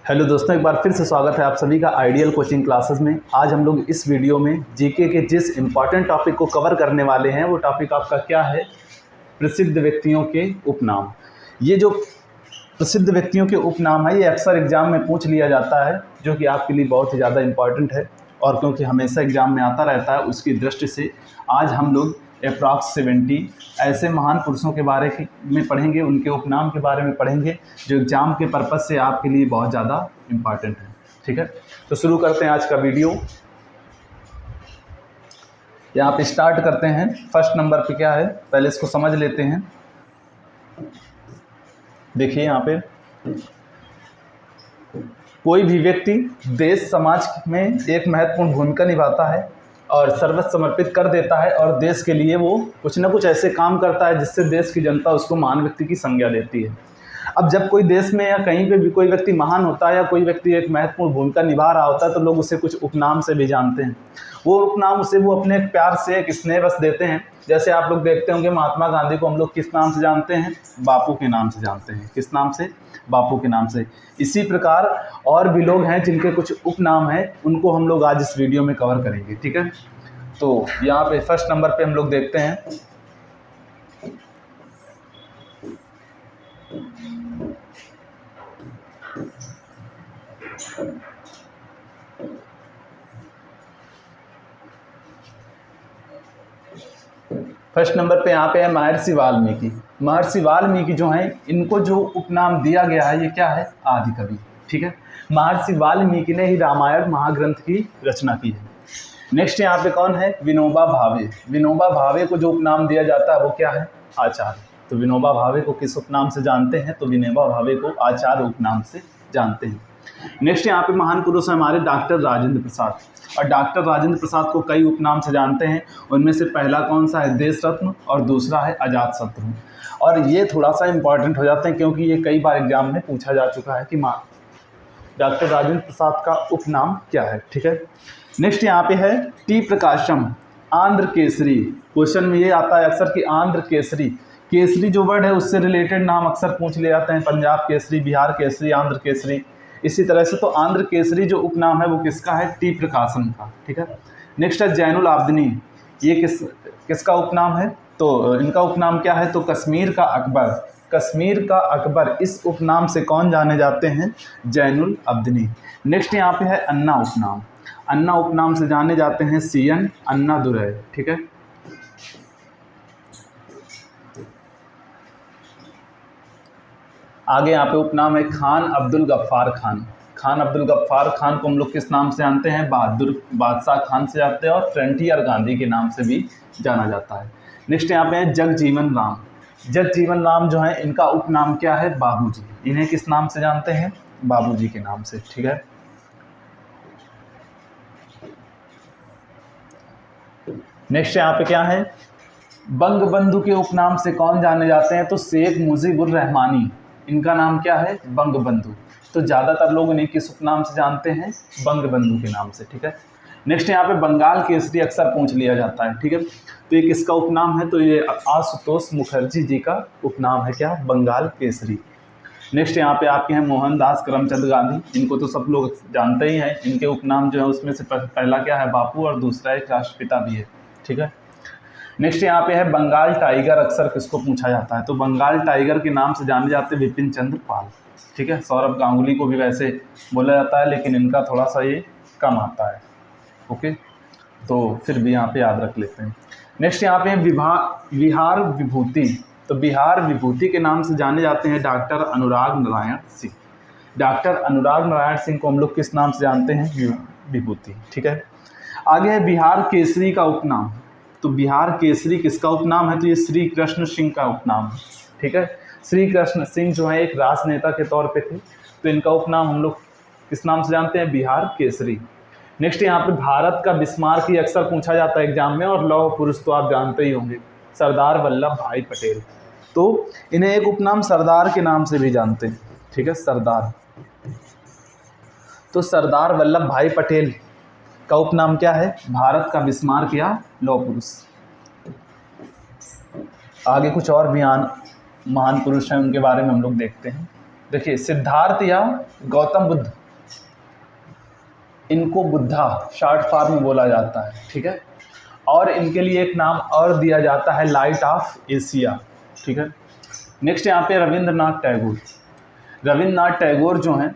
Hello दोस्तों, एक बार फिर से स्वागत है आप सभी का आइडियल कोचिंग क्लासेस में। आज हम लोग इस वीडियो में जीके के जिस इम्पॉर्टेंट टॉपिक को कवर करने वाले हैं वो टॉपिक आपका क्या है, प्रसिद्ध व्यक्तियों के उपनाम। ये जो प्रसिद्ध व्यक्तियों के उपनाम है ये अक्सर एग्जाम में पूछ लिया जाता है, जो कि आपके लिए बहुत ही ज़्यादा इम्पॉर्टेंट है और क्योंकि हमेशा एग्जाम में आता रहता है उसकी दृष्टि से आज हम लोग अप्रॉक्स 70 ऐसे महान पुरुषों के बारे में पढ़ेंगे, उनके उपनाम के बारे में पढ़ेंगे जो एग्ज़ाम के पर्पज़ से आपके लिए बहुत ज़्यादा इम्पॉर्टेंट है। ठीक है, तो शुरू करते हैं आज का वीडियो। यहाँ पे स्टार्ट करते हैं। फर्स्ट नंबर पे क्या है, पहले इसको समझ लेते हैं। देखिए यहाँ पे कोई भी व्यक्ति देश समाज में एक महत्वपूर्ण भूमिका निभाता है और सर्वस्व समर्पित कर देता है और देश के लिए वो कुछ ना कुछ ऐसे काम करता है जिससे देश की जनता उसको महान व्यक्ति की संज्ञा देती है। अब जब कोई देश में या कहीं पे भी कोई व्यक्ति महान होता है या कोई व्यक्ति एक महत्वपूर्ण भूमिका निभा रहा होता है तो लोग उसे कुछ उपनाम से भी जानते हैं। वो उपनाम उसे वो अपने प्यार से एक स्नेहवश देते हैं। जैसे आप लोग देखते होंगे महात्मा गांधी को हम लोग किस नाम से जानते हैं, बापू के नाम से जानते हैं। किस नाम से? बापू के नाम से। इसी प्रकार और भी लोग हैं जिनके कुछ उपनाम हैं, उनको हम लोग आज इस वीडियो में कवर करेंगे। ठीक है, तो यहाँ पे फर्स्ट नंबर पे हम लोग देखते हैं फर्स्ट नंबर पे यहाँ पे है महर्षि वाल्मीकि। महर्षि वाल्मीकि जो हैं इनको जो उपनाम दिया गया है ये क्या है, आदि कवि। ठीक है, महर्षि वाल्मीकि ने ही रामायण महाग्रंथ की रचना की है। नेक्स्ट यहाँ पे कौन है, विनोबा भावे। विनोबा भावे को जो उपनाम दिया जाता है वो क्या है, आचार्य। तो विनोबा भावे को किस उपनाम से जानते हैं, तो विनोबा भावे को आचार्य उपनाम से जानते हैं। नेक्स्ट यहाँ पे महान पुरुष है हमारे डॉक्टर राजेंद्र प्रसाद। और डॉक्टर राजेंद्र प्रसाद को कई उपनाम से जानते हैं। उनमें से पहला कौन सा है, देश रत्न, और दूसरा है अजात शत्रु। और ये थोड़ा सा इंपॉर्टेंट हो जाते हैं क्योंकि ये कई बार एग्जाम में पूछा जा चुका है कि डॉक्टर राजेंद्र प्रसाद का उपनाम क्या है। ठीक है, नेक्स्ट यहाँ पे है टी प्रकाशम, आंध्र केसरी। क्वेश्चन में ये आता है अक्सर कि आंध्र केसरी, केसरी जो वर्ड है उससे रिलेटेड नाम अक्सर पूछ ले जाते हैं। पंजाब केसरी, बिहार केसरी, आंध्र केसरी, इसी तरह से। तो आंध्र केसरी जो उपनाम है वो किसका है, टी प्रकाशम का। ठीक है, नेक्स्ट है जैनुल आबदनी। ये किसका उपनाम है, तो इनका उपनाम क्या है, तो कश्मीर का अकबर। कश्मीर का अकबर, इस उपनाम से कौन जाने जाते हैं, जैनुल आबदनी। नेक्स्ट यहाँ पे है अन्ना उपनाम। अन्ना उपनाम से जाने जाते हैं सीएन अन्नादुरई। ठीक है, आगे यहाँ पे उपनाम है खान अब्दुल गफ्फार खान। खान अब्दुल गफ्फार खान को हम लोग किस नाम से जानते हैं, बहादुर बादशाह खान से जानते हैं और फ्रंटियर गांधी के नाम से भी जाना जाता है। नेक्स्ट यहाँ पे है जगजीवन राम। जगजीवन राम जो है इनका उपनाम क्या है, बाबूजी। इन्हें किस नाम से जानते हैं, बाबूजी के नाम से। ठीक है, नेक्स्ट यहाँ पे क्या है, बंगबंधु के उपनाम से कौन जाने जाते हैं, तो शेख मुजीबुर रहमानी। इनका नाम क्या है, बंगबंधु। तो ज़्यादातर लोग इन्हें किस उपनाम से जानते हैं, बंगबंधु के नाम से। ठीक है, नेक्स्ट यहाँ पे बंगाल केसरी अक्सर पूछ लिया जाता है। ठीक है, तो ये किसका उपनाम है, तो ये आशुतोष मुखर्जी जी का उपनाम है, क्या, बंगाल केसरी। नेक्स्ट यहाँ पे आपके हैं मोहनदास करमचंद गांधी। इनको तो सब लोग जानते ही हैं। इनके उपनाम जो है उसमें से पहला क्या है, बापू, और दूसरा एक राष्ट्रपिता भी है। ठीक है, नेक्स्ट यहाँ पे है बंगाल टाइगर। अक्सर किसको पूछा जाता है, तो बंगाल टाइगर के नाम से जाने जाते हैं विपिन चंद्र पाल। ठीक है, सौरभ गांगुली को भी वैसे बोला जाता है लेकिन इनका थोड़ा सा ये कम आता है। ओके, तो फिर भी यहाँ पे याद रख लेते हैं। नेक्स्ट यहाँ पे है बिहार विभूति। तो बिहार विभूति के नाम से जाने जाते हैं डॉक्टर अनुराग नारायण सिंह। डॉक्टर अनुराग नारायण सिंह को हम लोग किस नाम से जानते हैं, विभूति। ठीक है, आगे है बिहार केसरी का उपनाम। तो बिहार केसरी किसका उपनाम है, तो ये श्री कृष्ण सिंह का उपनाम है। ठीक है, श्री कृष्ण सिंह जो है एक राजनेता के तौर पे थे, तो इनका उपनाम हम लोग किस नाम से जानते हैं, बिहार केसरी। नेक्स्ट यहाँ पे भारत का बिस्मार्क, ये अक्सर पूछा जाता है एग्जाम में, और लौह पुरुष तो आप जानते ही होंगे, सरदार वल्लभ भाई पटेल। तो इन्हें एक उपनाम सरदार के नाम से भी जानते हैं। ठीक है, सरदार। तो सरदार वल्लभ भाई पटेल का उपनाम क्या है, भारत का बिस्मार्क या लौह पुरुष। आगे कुछ और भी महान पुरुष हैं, उनके बारे में हम लोग देखते हैं। देखिए, सिद्धार्थ या गौतम बुद्ध इनको बुद्धा शॉर्ट फॉर्म में बोला जाता है, ठीक है। और इनके लिए एक नाम और दिया जाता है लाइट ऑफ एशिया, ठीक है। नेक्स्ट यहाँ पे रविंद्रनाथ टैगोर। रविंद्रनाथ टैगोर जो हैं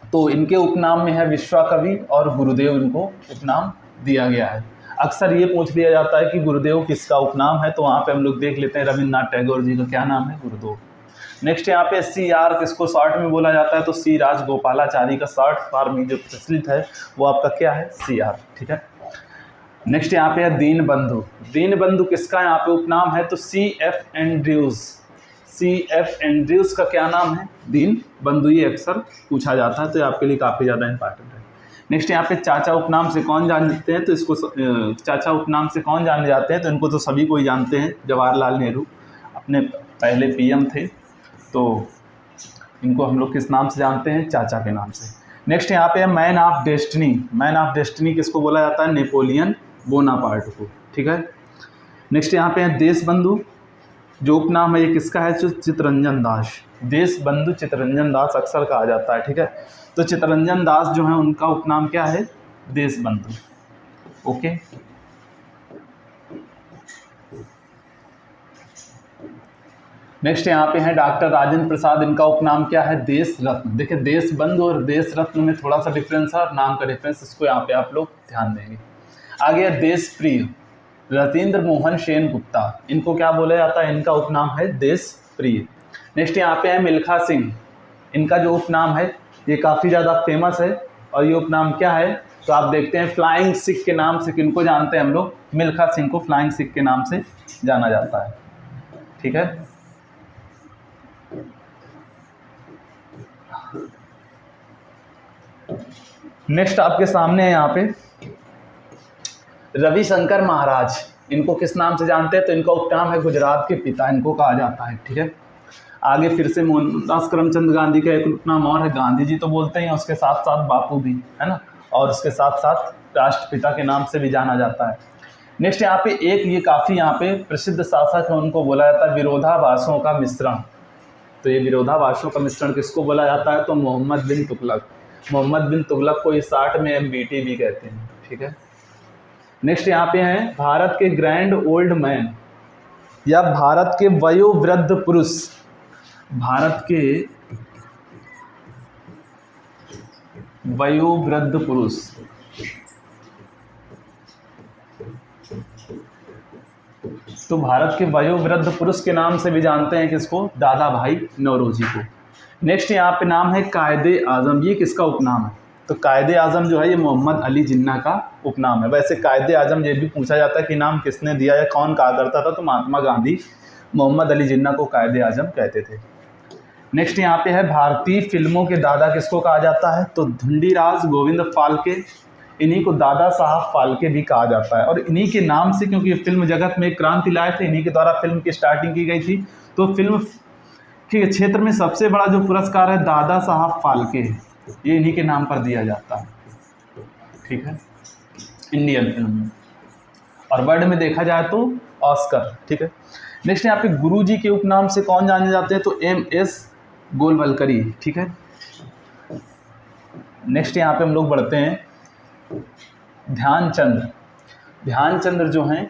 तो इनके उपनाम में है विश्वकवि और गुरुदेव, इनको उपनाम दिया गया है। अक्सर ये पूछ लिया जाता है कि गुरुदेव किसका उपनाम है, तो वहाँ पे हम लोग देख लेते हैं रविंद्रनाथ टैगोर जी का क्या नाम है, गुरुदेव। नेक्स्ट यहाँ पे CR किसको शॉर्ट में बोला जाता है, तो सी राजगोपालाचारी का शॉर्ट फॉर्म जो प्रचलित है वो आपका क्या है, CR, ठीक है। नेक्स्ट यहाँ पे है दीन बंधु। दीन बंधु किसका यहाँ पे उपनाम है, तो CF एंड्रयूज। CF एंड्रयूज का क्या नाम है, दीन बंधु। ये अक्सर पूछा जाता है, तो आपके लिए काफ़ी ज़्यादा इंपॉर्टेंट है। नेक्स्ट यहाँ पे चाचा उपनाम से कौन जानते हैं, तो इसको चाचा उपनाम से कौन जाने जाते हैं, तो इनको तो सभी को ही जानते हैं, जवाहरलाल नेहरू अपने पहले PM थे, तो इनको हम लोग किस नाम से जानते हैं, चाचा के नाम से। नेक्स्ट यहाँ पे है man of destiny. Man of destiny किसको बोला जाता है, नेपोलियन बोनापार्ट को, ठीक है। नेक्स्ट यहाँ पे है देश बंधु। जो उपनाम है ये किसका है, जो चित्तरंजन दास। देश बंधु चित्तरंजन दास अक्सर कहा जाता है, ठीक है। तो चित्तरंजन दास जो है उनका उपनाम क्या है, देश बंधु, ओके। नेक्स्ट यहाँ पे है डॉक्टर राजेंद्र प्रसाद। इनका उपनाम क्या है, देश रत्न। देखिए देश बंधु और देश रत्न में थोड़ा सा डिफरेंस है, और नाम का डिफरेंस, इसको यहाँ पे आप लोग ध्यान देंगे। आगे देश प्रिय। रतीन्द्र मोहन सेन गुप्ता, इनको क्या बोला जाता है, इनका उपनाम है देश प्रिय। नेक्स्ट यहाँ पे है मिल्खा सिंह। इनका जो उपनाम है ये काफ़ी ज़्यादा फेमस है, और ये उपनाम क्या है, तो आप देखते हैं फ्लाइंग सिख के नाम से किनको जानते हैं हम लोग, मिल्खा सिंह को फ्लाइंग सिख के नाम से जाना जाता है, ठीक है। नेक्स्ट आपके सामने है यहाँ पे रविशंकर महाराज। इनको किस नाम से जानते हैं, तो इनका उपनाम है गुजरात के पिता, इनको कहा जाता है, ठीक है। आगे फिर से मोहनदास करमचंद गांधी का एक उपनाम और है, गांधी जी तो बोलते हैं, उसके साथ साथ बापू भी है ना, और उसके साथ साथ राष्ट्रपिता के नाम से भी जाना जाता है। नेक्स्ट यहाँ पे एक ये काफ़ी यहाँ पे प्रसिद्ध शासक है, उनको बोला जाता है विरोधाभासों का मिश्रण। तो ये विरोधाभासों का मिश्रण किसको बोला जाता है, तो मोहम्मद बिन तुगलक। मोहम्मद बिन तुगलक को इस आर्ट में MBT भी कहते हैं, ठीक है। नेक्स्ट यहाँ पे हैं भारत के ग्रैंड ओल्ड मैन, या भारत के वयोवृद्ध पुरुष। भारत के वयोवृद्ध पुरुष, तो भारत के वयोवृद्ध पुरुष के नाम से भी जानते हैं किसको, दादा भाई नौरोजी को। नेक्स्ट यहाँ पे नाम है कायदे आजम। ये किसका उपनाम है, तो कायदे आजम जो है ये मोहम्मद अली जिन्ना का उपनाम है। वैसे कायदे आजम ये भी पूछा जाता है कि नाम किसने दिया या कौन कहा करता था, तो महात्मा गांधी मोहम्मद अली जिन्ना को कायदे आजम कहते थे। नेक्स्ट यहाँ पे है भारतीय फिल्मों के दादा किसको कहा जाता है, तो धुंडीराज गोविंद फाल्के। इन्हीं को दादा साहब फाल्के भी कहा जाता है, और इन्हीं के नाम से, क्योंकि फिल्म जगत में एक क्रांति लाए थे, इन्हीं के द्वारा फिल्म की स्टार्टिंग की गई थी। तो फिल्म के क्षेत्र में सबसे बड़ा जो पुरस्कार है दादा साहब फाल्के, ये इन्हीं के नाम पर दिया जाता है, ठीक है, इंडियन फिल्म में। और वर्ल्ड में देखा जाए तो ऑस्कर, ठीक है। नेक्स्ट यहाँ पे गुरु जी के उपनाम से कौन जाने जाते हैं, तो MS गोलवलकरी, ठीक है। नेक्स्ट यहाँ पे हम लोग बढ़ते हैं ध्यानचंद। ध्यानचंद जो हैं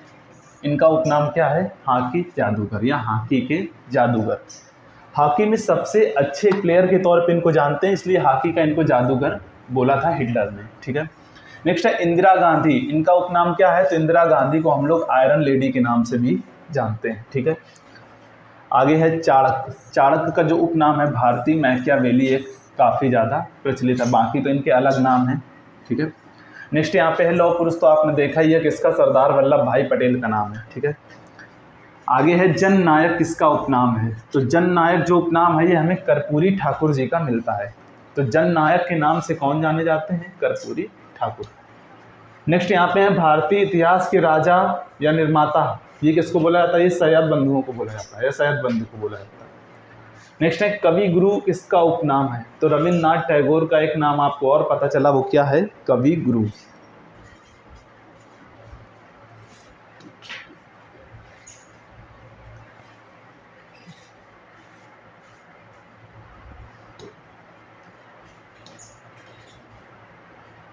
इनका उपनाम क्या है, हॉकी जादूगर या हॉकी के जादूगर। हॉकी में सबसे अच्छे प्लेयर के तौर पे इनको जानते हैं, इसलिए हॉकी का इनको जादूगर बोला था हिटलर ने, ठीक है। नेक्स्ट है इंदिरा गांधी। इनका उपनाम क्या है, तो इंदिरा गांधी को हम लोग आयरन लेडी के नाम से भी जानते हैं, ठीक है। आगे है चाणक्य। चाणक्य का जो उपनाम है भारतीय मैकियावेली, एक काफ़ी ज़्यादा प्रचलित है, बाकी तो इनके अलग नाम हैं, ठीक है। नेक्स्ट यहाँ पे है लौह पुरुष, तो आपने देखा ही है किसका, सरदार वल्लभ भाई पटेल का नाम है, ठीक है। आगे है जन नायक, किसका उपनाम है, तो जन नायक जो उपनाम है ये हमें कर्पूरी ठाकुर जी का मिलता है। तो जन नायक के नाम से कौन जाने जाते हैं, कर्पूरी ठाकुर। नेक्स्ट यहाँ पे है भारतीय इतिहास के राजा या निर्माता, ये किसको बोला जाता है, ये सैयद बंधुओं को बोला जाता है, या सैयद बंधु को बोला जाता है। नेक्स्ट है कवि गुरु, किसका उपनाम है, तो रविन्द्रनाथ टैगोर का एक नाम आपको और पता चला, वो क्या है, कवि गुरु।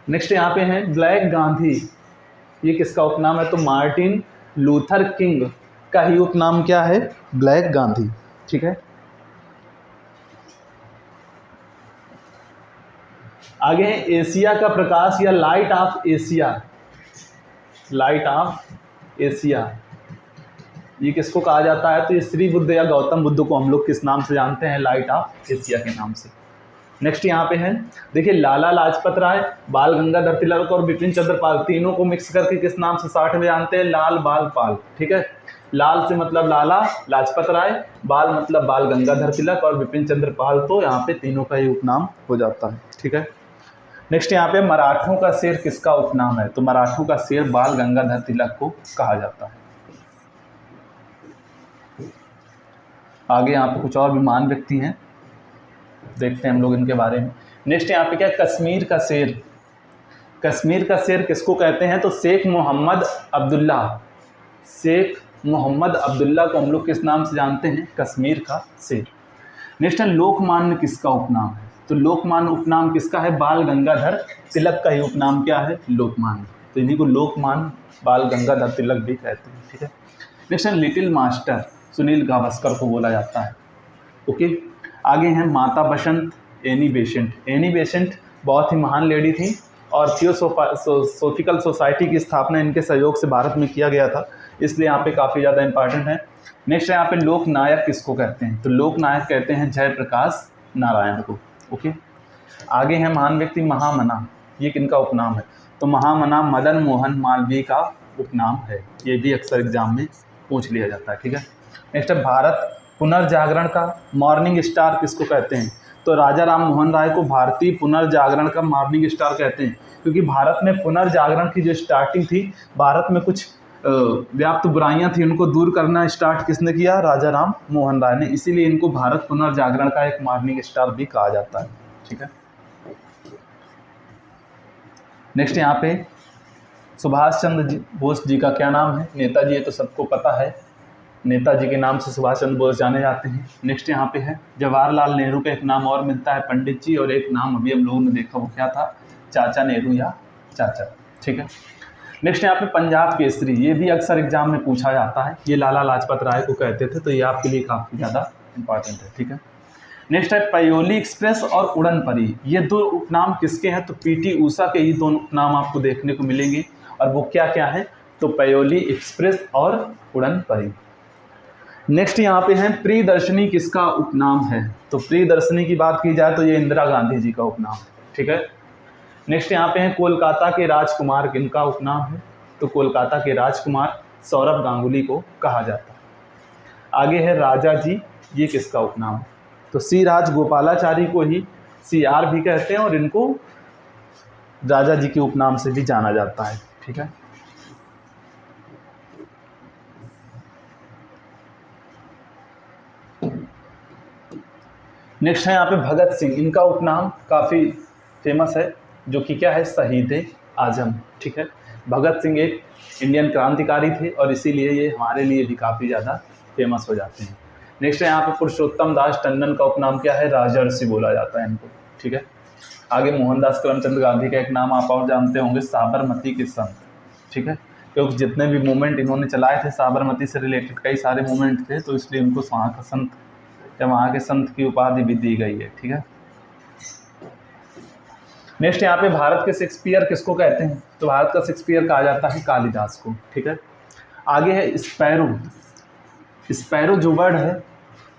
नेक्स्ट यहाँ पे है ब्लैक गांधी, ये किसका उपनाम है? तो मार्टिन लूथर किंग का ही उपनाम क्या है? ब्लैक गांधी। ठीक है, आगे है एशिया का प्रकाश या light of Asia. Light of Asia ये किसको कहा जाता है? तो ये श्री बुद्ध या गौतम बुद्ध को हम लोग किस नाम से जानते हैं? लाइट ऑफ एशिया के नाम से। नेक्स्ट यहाँ पे है, देखिए लाला लाजपत राय, बाल गंगाधर तिलक और बिपिन चंद्र पाल, तीनों को मिक्स करके किस नाम से 60 में जानते हैं? लाल बाल पाल। ठीक है, लाल से मतलब लाला लाजपत राय, बाल मतलब बाल गंगाधर तिलक और बिपिन चंद्र पाल, तो यहाँ पे तीनों का ही उपनाम हो जाता है। ठीक है, नेक्स्ट यहाँ पे मराठों का शेर किसका उपनाम है? तो मराठों का शेर बाल गंगाधर तिलक को कहा जाता है। आगे यहाँ पे कुछ और भी महान व्यक्ति हैं, देखते हैं हम लोग इनके बारे में। नेक्स्ट यहाँ पे क्या है? कश्मीर का शेर। कश्मीर का शेर किसको कहते हैं? तो शेख मोहम्मद अब्दुल्ला। शेख मोहम्मद अब्दुल्ला को हम लोग किस नाम से जानते हैं? कश्मीर का शेर। नेक्स्ट है लोकमान्य किसका उपनाम है? तो लोकमान्य उपनाम किसका है? बाल गंगाधर तिलक का ही उपनाम क्या है? लोकमान्य। तो इन्हीं को लोकमान्य बाल गंगाधर तिलक भी कहते हैं। ठीक है, नेक्स्ट है लिटिल मास्टर, सुनील गावस्कर को बोला जाता है। ओके, आगे हैं माता बसंत, एनी बेसेंट। एनी बेसेंट बहुत ही महान लेडी थी और थियोसोफिकल सोसाइटी की स्थापना इनके सहयोग से भारत में किया गया था, इसलिए यहाँ पे काफ़ी ज़्यादा इंपॉर्टेंट है। नेक्स्ट यहाँ पे लोक नायक किसको कहते हैं? तो लोक नायक कहते हैं जयप्रकाश नारायण को। ओके, आगे है महान व्यक्ति महामना, ये किनका उपनाम है? तो महामना मदन मोहन मालवीय का उपनाम है, ये भी अक्सर एग्जाम में पूछ लिया जाता है। ठीक है, नेक्स्ट है भारत पुनर्जागरण का मॉर्निंग स्टार किसको कहते हैं? तो राजा राम मोहन राय को भारतीय पुनर्जागरण का मॉर्निंग स्टार कहते हैं, क्योंकि भारत में पुनर्जागरण की जो स्टार्टिंग थी, भारत में कुछ व्याप्त बुराइयां थी, उनको दूर करना स्टार्ट किसने किया? राजा राम मोहन राय ने, इसीलिए इनको भारत पुनर्जागरण का एक मॉर्निंग स्टार भी कहा जाता है। ठीक है, नेक्स्ट यहाँ पे सुभाष चंद्र बोस जी का क्या नाम है? नेताजी, ये तो सबको पता है, नेताजी के नाम से सुभाष चंद्र बोस जाने जाते हैं। नेक्स्ट यहाँ पे है जवाहरलाल नेहरू का एक नाम और मिलता है पंडित जी, और एक नाम अभी हम लोगों ने देखा, वो क्या था? चाचा नेहरू या चाचा। ठीक है, नेक्स्ट यहाँ पे पंजाब केसरी, ये भी अक्सर एग्जाम में पूछा जाता है, ये लाला लाजपत राय को कहते थे, तो ये आपके लिए काफ़ी ज़्यादा इंपॉर्टेंट है। ठीक है, नेक्स्ट है पयोली एक्सप्रेस और उड़न परी, ये दो उपनाम किसके हैं? तो पीटी ऊषा के ही दोनों उपनाम आपको देखने को मिलेंगे, और वो क्या क्या है? तो पयोली एक्सप्रेस और उड़न परी। नेक्स्ट यहाँ पे है प्रियदर्शनी किसका उपनाम है? तो प्रियदर्शनी की बात की जाए तो ये इंदिरा गांधी जी का उपनाम है। ठीक है, नेक्स्ट यहाँ पे है कोलकाता के राजकुमार किनका उपनाम है? तो कोलकाता के राजकुमार सौरभ गांगुली को कहा जाता है। आगे है राजा जी, ये किसका उपनाम है? तो सी राज गोपालाचारी को ही CR भी कहते हैं, और इनको राजा जी के उपनाम से भी जाना जाता है। ठीक है, नेक्स्ट है यहाँ पे भगत सिंह, इनका उपनाम काफ़ी फेमस है, जो कि क्या है? शहीद आजम। ठीक है, भगत सिंह एक इंडियन क्रांतिकारी थे, और इसीलिए ये हमारे लिए भी काफ़ी ज़्यादा फेमस हो जाते हैं। नेक्स्ट है यहाँ पे पुरुषोत्तम दास टंडन का उपनाम क्या है? राजर्षि बोला जाता है इनको। ठीक है, आगे मोहनदास करमचंद गांधी का एक नाम आप और जानते होंगे, साबरमती के संत। ठीक है, क्योंकि जितने भी मूवमेंट इन्होंने चलाए थे, साबरमती से रिलेटेड कई सारे मूवमेंट थे, तो इसलिए उनको वहाँ का संत या वहाँ के संत की उपाधि भी दी गई है। ठीक है, नेक्स्ट यहाँ पे भारत के शेक्सपियर किसको कहते हैं? तो भारत का शेक्सपियर कहा जाता है कालिदास को। ठीक है, आगे है स्पैरो। स्पैरो जो वर्ड है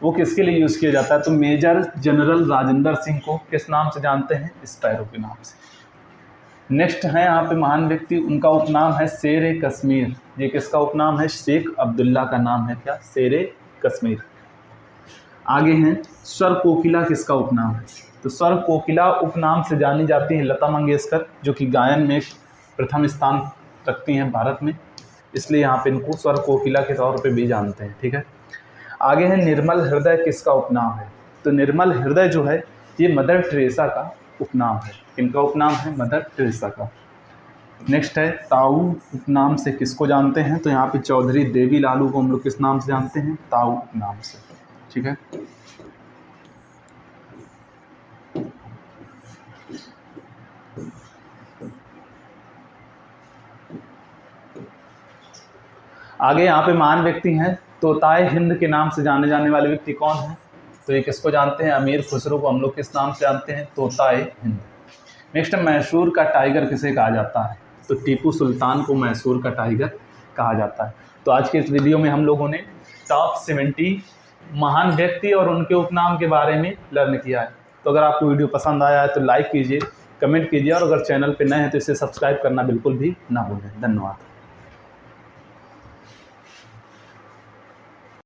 वो किसके लिए यूज़ किया जाता है? तो मेजर जनरल राजेंद्र सिंह को किस नाम से जानते हैं? स्पैरो के नाम से। नेक्स्ट है यहाँ पे महान व्यक्ति, उनका उपनाम है शेर ए कश्मीर, ये किसका उपनाम है? शेख अब्दुल्ला का नाम है क्या? शेर ए कश्मीर। आगे हैं स्वर कोकिला, किसका उपनाम है? तो स्वर कोकिला उपनाम से जानी जाती है लता मंगेशकर, जो कि गायन में प्रथम स्थान रखती हैं भारत में, इसलिए यहाँ पे इनको स्वर कोकिला के तौर पे भी जानते हैं। ठीक है, आगे है निर्मल हृदय, किसका उपनाम है? तो निर्मल हृदय जो है ये मदर टेरेसा का उपनाम है। इनका उपनाम है मदर टेरेसा का। नेक्स्ट है ताऊ उपनाम से किसको जानते हैं? तो यहाँ पे चौधरी देवी लालू को हम लोग किस नाम से जानते हैं? ताऊ उपनाम से। ठीक है, आगे यहाँ पे महान व्यक्ति हैं, तोताए हिंद के नाम से जाने जाने वाले व्यक्ति कौन है? तो ये किसको जानते हैं? अमीर खुसरो को हम लोग किस नाम से जानते हैं? तोताए हिंद। नेक्स्ट, मैसूर का टाइगर किसे कहा जाता है? तो टीपू सुल्तान को मैसूर का टाइगर कहा जाता है। तो आज के इस वीडियो में हम लोगों ने टॉप 70 महान व्यक्ति और उनके उपनाम के बारे में लर्न किया है। तो अगर आपको वीडियो पसंद आया है तो लाइक कीजिए, कमेंट कीजिए और अगर चैनल पर नए हैं तो इसे सब्सक्राइब करना बिल्कुल भी ना भूलें। धन्यवाद।